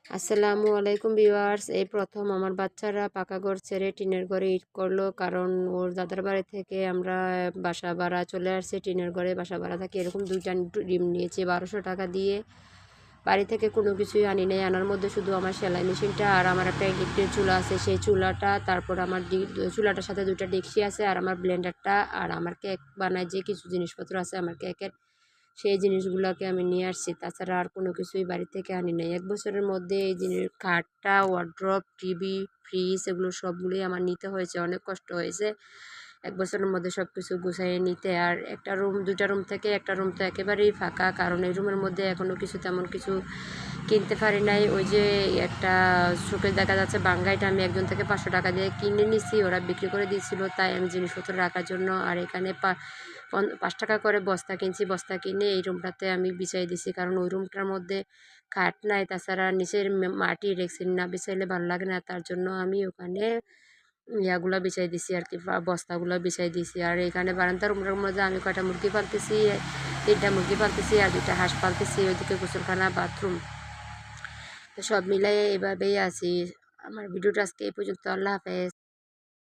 আসসালামু আলাইকুম ভিউয়ার্স। এই প্রথম আমার বাচ্চারা পাকা ঘর ছেড়ে টিনের ঘরে ঈদ করলো, কারণ ওর দাদার বাড়ি থেকে আমরা বাসা ভাড়া চলে আসছি। টিনের ঘরে বাসা ভাড়া থাকি, এরকম দুইটা ডিম নিয়েছি 1200 টাকা দিয়ে। বাড়ি থেকে কোনো কিছুই আনি নাই, আনার মধ্যে শুধু আমার সেলাই মেশিনটা আর আমার একটা ইলেকট্রিক চুলা আছে, সেই চুলাটা, তারপর আমার চুলাটার সাথে দুইটা ডেকচি আছে, আর আমার ব্লেন্ডারটা, আর আমার কেক বানায় যে কিছু জিনিসপত্র আছে আমার কেকের, সেই জিনিসগুলোকে আমি নিয়ে আসছি। তাছাড়া আর কোনো কিছুই বাড়ি থেকে আনি নাই। 1 বছরের মধ্যে এই জিনিস খাটটা, ওয়ার্ড্রপ, টিভি, ফ্রিজ এগুলো সবগুলোই আমার নিতে হয়েছে, অনেক কষ্ট হয়েছে 1 বছরের মধ্যে সব কিছু গুছাইয়ে নিতে। আর একটা রুম, দুইটা রুম থেকে একটা রুম তো একেবারেই ফাঁকা, কারণ এই রুমের মধ্যে এখনও কিছু তেমন কিছু কিনতে পারি নাই। ওই যে একটা শোকেস দেখা যাচ্ছে বাঙ্গাইটা আমি একজন থেকে 500 টাকা দিয়ে কিনে নিছি, ওরা বিক্রি করে দিয়েছিল, তাই আমি জিনিসপত্র রাখার জন্য। আর এখানে 5 টাকা করে বস্তা কিনছি, বস্তা কিনে এই রুমটাতে আমি বিছাই দিছি, কারণ ওই রুমটার মধ্যে খাট নাই, তাছাড়া নিচের মাটি রেক্সিন না বিছাইলে ভালো লাগে না, তার জন্য আমি ওখানে ইয়াগুলা বিছাই দিছি আর কি, বস্তাগুলো বিছাই দিছি। আর এখানে বারান্দার রুমের মধ্যে আমি কয়টা মুরগি পালতেছি, 3টা মুরগি পালতেছি আর 2টা হাঁস পালতেছি। ওইদিকে গোসলখানা, বাথরুম, তো সব মিলাই এভাবেই আছি। আমার ভিডিওটা আজকে এই পর্যন্ত। আল্লাহ হাফেজ।